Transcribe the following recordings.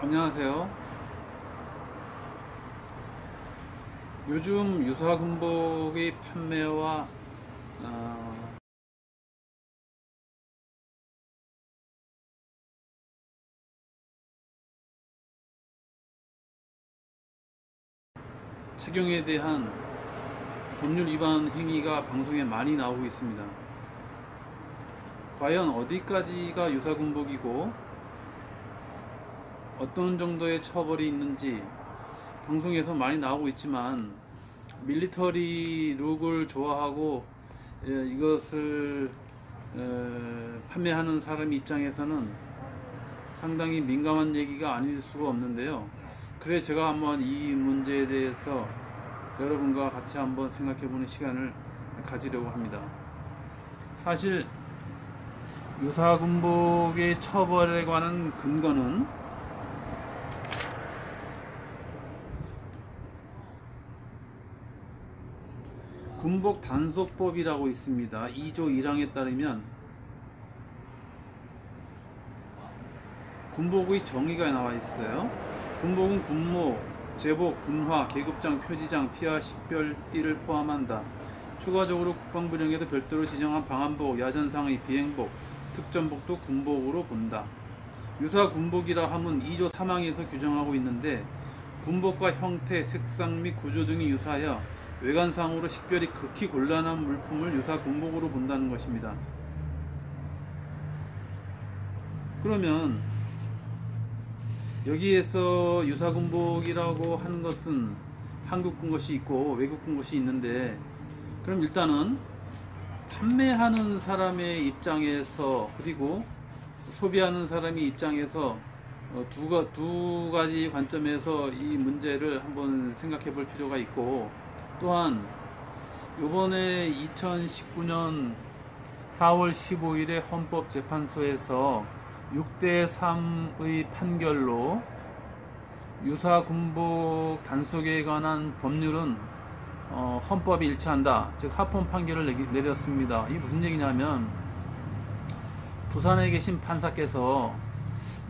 안녕하세요. 요즘 유사군복의 판매와 착용에 대한 법률 위반 행위가 방송에 많이 나오고 있습니다. 과연 어디까지가 유사군복이고 어떤 정도의 처벌이 있는지 방송에서 많이 나오고 있지만, 밀리터리 룩을 좋아하고 이것을 판매하는 사람 입장에서는 상당히 민감한 얘기가 아닐 수가 없는데요. 그래 제가 한번 이 문제에 대해서 여러분과 같이 한번 생각해보는 시간을 가지려고 합니다. 사실 유사군복의 처벌에 관한 근거는 군복 단속법이라고 있습니다. 2조 1항에 따르면 군복의 정의가 나와 있어요. 군복은 군모, 제복, 군화, 계급장, 표지장, 피와 식별띠를 포함한다. 추가적으로 국방부령에도 별도로 지정한 방한복, 야전상의 비행복, 특전복도 군복으로 본다. 유사 군복이라 함은 2조 3항에서 규정하고 있는데, 군복과 형태, 색상 및 구조 등이 유사하여 외관상으로 식별이 극히 곤란한 물품을 유사 군복으로 본다는 것입니다. 그러면 여기에서 유사 군복이라고 하는 것은 한국군 것이 있고 외국군 것이 있는데, 그럼 일단은 판매하는 사람의 입장에서 그리고 소비하는 사람의 입장에서 두 가지 관점에서 이 문제를 한번 생각해 볼 필요가 있고, 또한 요번에 2019년 4월 15일에 헌법재판소에서 6대3의 판결로 유사군복 단속에 관한 법률은 헌법이 일치한다, 즉 합헌 판결을 내렸습니다. 이게 무슨 얘기냐면, 부산에 계신 판사께서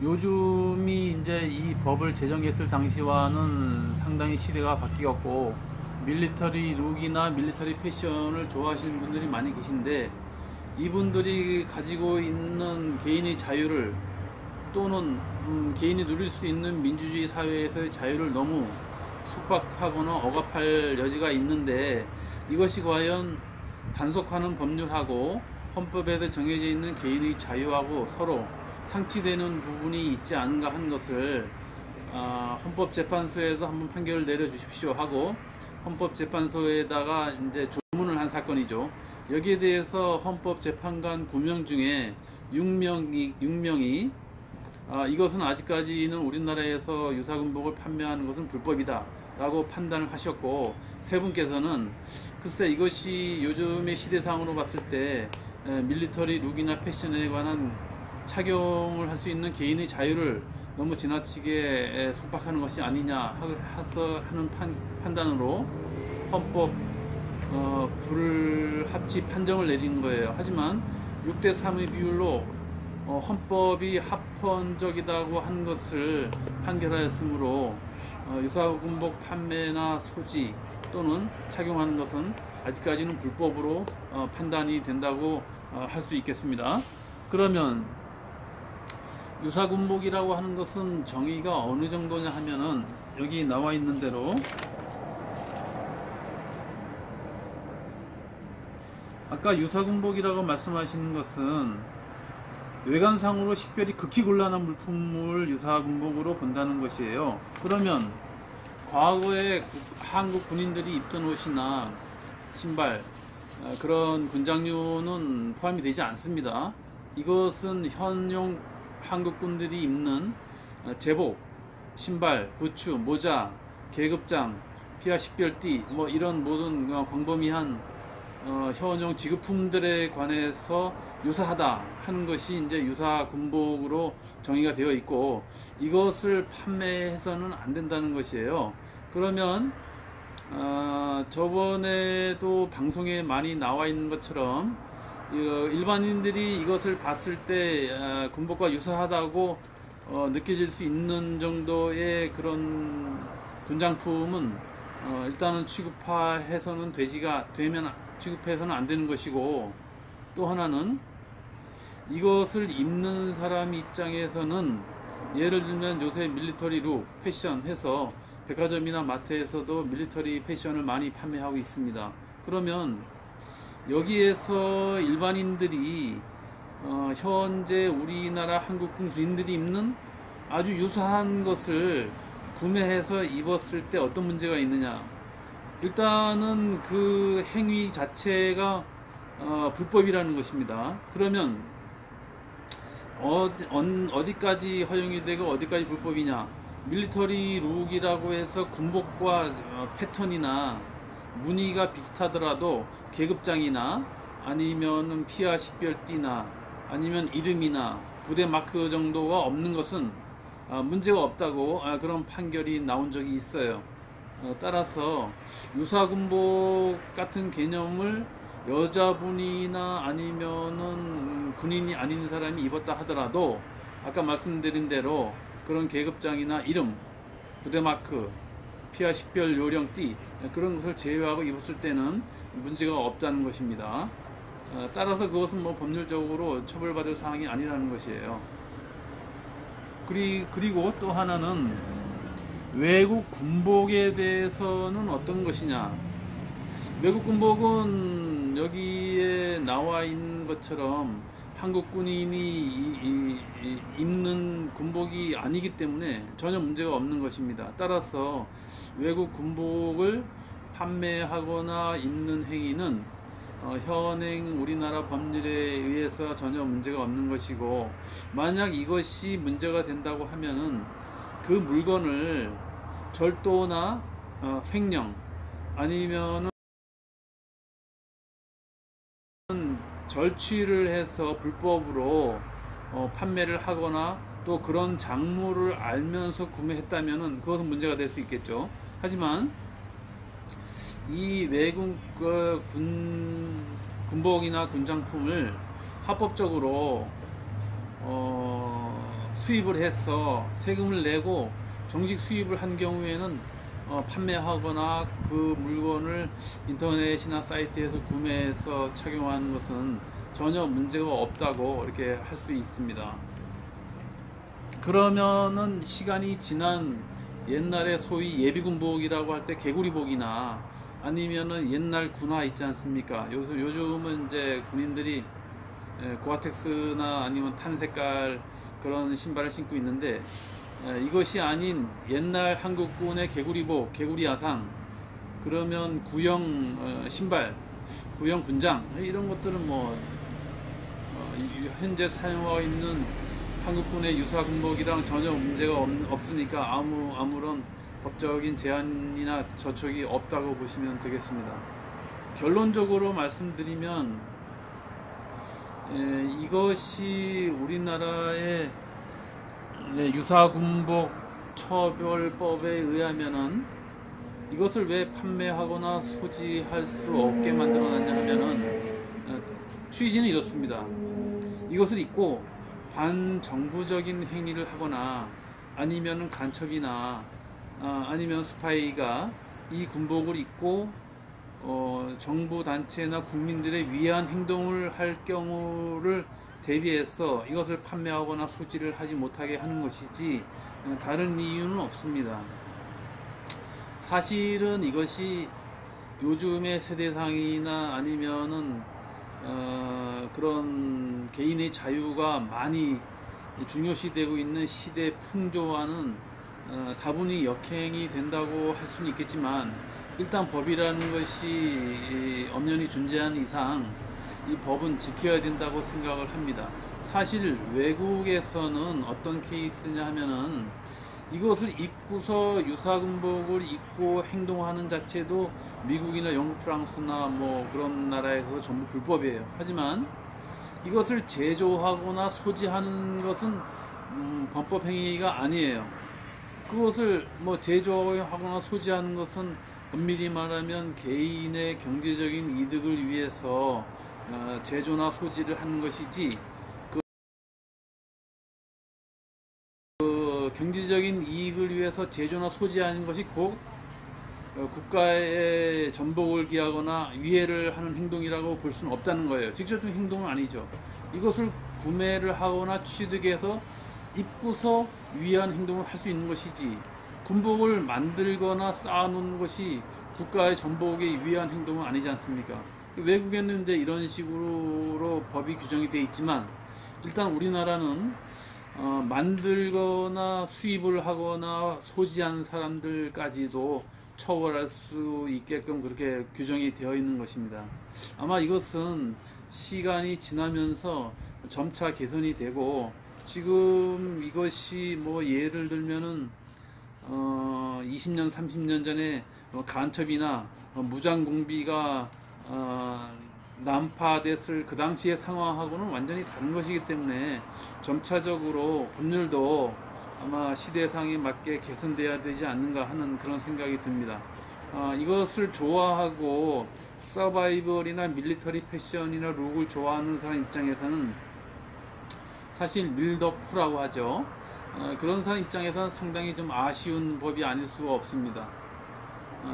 요즘이 이제 이 법을 제정했을 당시와는 상당히 시대가 바뀌었고, 밀리터리 룩이나 밀리터리 패션을 좋아하시는 분들이 많이 계신데, 이분들이 가지고 있는 개인의 자유를 또는 개인이 누릴 수 있는 민주주의 사회에서의 자유를 너무 속박하거나 억압할 여지가 있는데, 이것이 과연 단속하는 법률하고 헌법에서 정해져 있는 개인의 자유하고 서로 상치되는 부분이 있지 않은가 하는 것을 헌법재판소에서 한번 판결을 내려주십시오 하고 헌법재판소에다가 이제 주문을 한 사건이죠. 여기에 대해서 헌법재판관 9명 중에 6명이 이것은 아직까지는 우리나라에서 유사군복을 판매하는 것은 불법이다 라고 판단을 하셨고, 세 분께서는 글쎄 이것이 요즘의 시대상으로 봤을 때 밀리터리 룩이나 패션에 관한 착용을 할 수 있는 개인의 자유를 너무 지나치게 속박하는 것이 아니냐 하는 판단으로 헌법 불합치 판정을 내린 거예요. 하지만 6대3의 비율로 헌법이 합헌적이라고 한 것을 판결하였으므로 유사군복 판매나 소지 또는 착용하는 것은 아직까지는 불법으로 판단이 된다고 할 수 있겠습니다. 그러면 유사군복이라고 하는 것은 정의가 어느 정도냐 하면은, 여기 나와 있는 대로 아까 유사군복이라고 말씀하시는 것은 외관상으로 식별이 극히 곤란한 물품을 유사군복으로 본다는 것이에요. 그러면 과거에 한국 군인들이 입던 옷이나 신발, 그런 군장류는 포함이 되지 않습니다. 이것은 현용 한국군들이 입는 제복, 신발, 부츠, 모자, 계급장, 피와 식별띠, 뭐 이런 모든 광범위한 현용 지급품들에 관해서 유사하다 하는 것이 이제 유사군복으로 정의가 되어 있고, 이것을 판매해서는 안 된다는 것이에요. 그러면 저번에도 방송에 많이 나와 있는 것처럼 일반인들이 이것을 봤을 때 군복과 유사하다고 느껴질 수 있는 정도의 그런 군장품은 일단은 취급해서는 안 되는 것이고, 또 하나는 이것을 입는 사람 입장에서는 예를 들면 요새 밀리터리 룩 패션 해서 백화점이나 마트에서도 밀리터리 패션을 많이 판매하고 있습니다. 그러면 여기에서 일반인들이 현재 우리나라 한국군 군인들이 입는 아주 유사한 것을 구매해서 입었을 때 어떤 문제가 있느냐. 일단은 그 행위 자체가 불법이라는 것입니다. 그러면 어디까지 허용이 되고 어디까지 불법이냐. 밀리터리 룩이라고 해서 군복과 패턴이나 무늬가 비슷하더라도 계급장이나 아니면 피아 식별띠나 아니면 이름이나 부대 마크 정도가 없는 것은 문제가 없다고 그런 판결이 나온 적이 있어요. 따라서 유사군복 같은 개념을 여자분이나 아니면은 군인이 아닌 사람이 입었다 하더라도 아까 말씀드린 대로 그런 계급장이나 이름, 부대마크, 피아 식별 요령띠 그런 것을 제외하고 입었을 때는 문제가 없다는 것입니다. 따라서 그것은 뭐 법률적으로 처벌받을 사항이 아니라는 것이에요. 그리고 또 하나는 외국 군복에 대해서는 어떤 것이냐. 외국 군복은 여기에 나와 있는 것처럼 한국 군인이 입는 군복이 아니기 때문에 전혀 문제가 없는 것입니다. 따라서 외국 군복을 판매하거나 입는 행위는 현행 우리나라 법률에 의해서 전혀 문제가 없는 것이고, 만약 이것이 문제가 된다고 하면은 그 물건을 절도나 횡령 아니면은 절취를 해서 불법으로 판매를 하거나 또 그런 작물을 알면서 구매했다면은 그것은 문제가 될 수 있겠죠. 하지만 이 외국 군복이나 군장품을 합법적으로 수입을 해서 세금을 내고 정식 수입을 한 경우에는 판매하거나 그 물건을 인터넷이나 사이트에서 구매해서 착용하는 것은 전혀 문제가 없다고 이렇게 할 수 있습니다. 그러면은 시간이 지난 옛날에 소위 예비군복이라고 할 때 개구리복이나 아니면은 옛날 군화 있지 않습니까? 요즘은 이제 군인들이 고아텍스나 아니면 탄 색깔 그런 신발을 신고 있는데, 이것이 아닌 옛날 한국군의 개구리복, 개구리 야상, 그러면 구형 신발, 구형 군장 이런 것들은 뭐 현재 사용하고 있는 한국군의 유사 군복이랑 전혀 문제가 없으니까 아무런 법적인 제한이나 저촉이 없다고 보시면 되겠습니다. 결론적으로 말씀드리면 이것이 우리나라의 유사군복 처벌법에 의하면은 이것을 왜 판매하거나 소지할 수 없게 만들어놨냐 하면은 취지는 이렇습니다. 이것을 입고 반정부적인 행위를 하거나 아니면은 간첩이나 아니면 스파이가 이 군복을 입고 정부 단체나 국민들의 위한 행동을 할 경우를 대비해서 이것을 판매하거나 소지를 하지 못하게 하는 것이지 다른 이유는 없습니다. 사실은 이것이 요즘의 세대상이나 아니면은 그런 개인의 자유가 많이 중요시되고 있는 시대 풍조와는 다분히 역행이 된다고 할 수는 있겠지만, 일단 법이라는 것이 엄연히 존재하는 이상 이 법은 지켜야 된다고 생각을 합니다. 사실 외국에서는 어떤 케이스냐 하면은 이것을 입고서 유사군복을 입고 행동하는 자체도 미국이나 영국, 프랑스나 뭐 그런 나라에서 전부 불법이에요. 하지만 이것을 제조하거나 소지하는 것은 범법 행위가 아니에요. 그것을 뭐 제조하거나 소지하는 것은 엄밀히 말하면 개인의 경제적인 이득을 위해서 제조나 소지를 하는 것이지, 경제적인 이익을 위해서 제조나 소지하는 것이 곧 국가의 전복을 기하거나 위해를 하는 행동이라고 볼 수는 없다는 거예요. 직접적인 행동은 아니죠. 이것을 구매를 하거나 취득해서 입고서 위한 행동을 할 수 있는 것이지, 군복을 만들거나 쌓아놓는 것이 국가의 전복에 위한 행동은 아니지 않습니까? 외국에는 이제 이런 식으로 법이 규정이 되어 있지만, 일단 우리나라는 만들거나 수입을 하거나 소지한 사람들까지도 처벌할 수 있게끔 그렇게 규정이 되어 있는 것입니다. 아마 이것은 시간이 지나면서 점차 개선이 되고, 지금 이것이 뭐 예를 들면은 20년 30년 전에 간첩이나 무장공비가 난파됐을 그 당시의 상황하고는 완전히 다른 것이기 때문에 점차적으로 법률도 아마 시대상에 맞게 개선돼야 되지 않는가 하는 그런 생각이 듭니다. 이것을 좋아하고 서바이벌이나 밀리터리 패션이나 룩을 좋아하는 사람 입장에서는 사실 밀덕후라고 하죠. 그런 사람 입장에서는 상당히 좀 아쉬운 법이 아닐 수가 없습니다.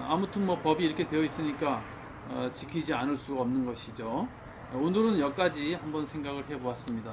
아무튼 뭐 법이 이렇게 되어 있으니까 지키지 않을 수가 없는 것이죠. 오늘은 여기까지 한번 생각을 해 보았습니다.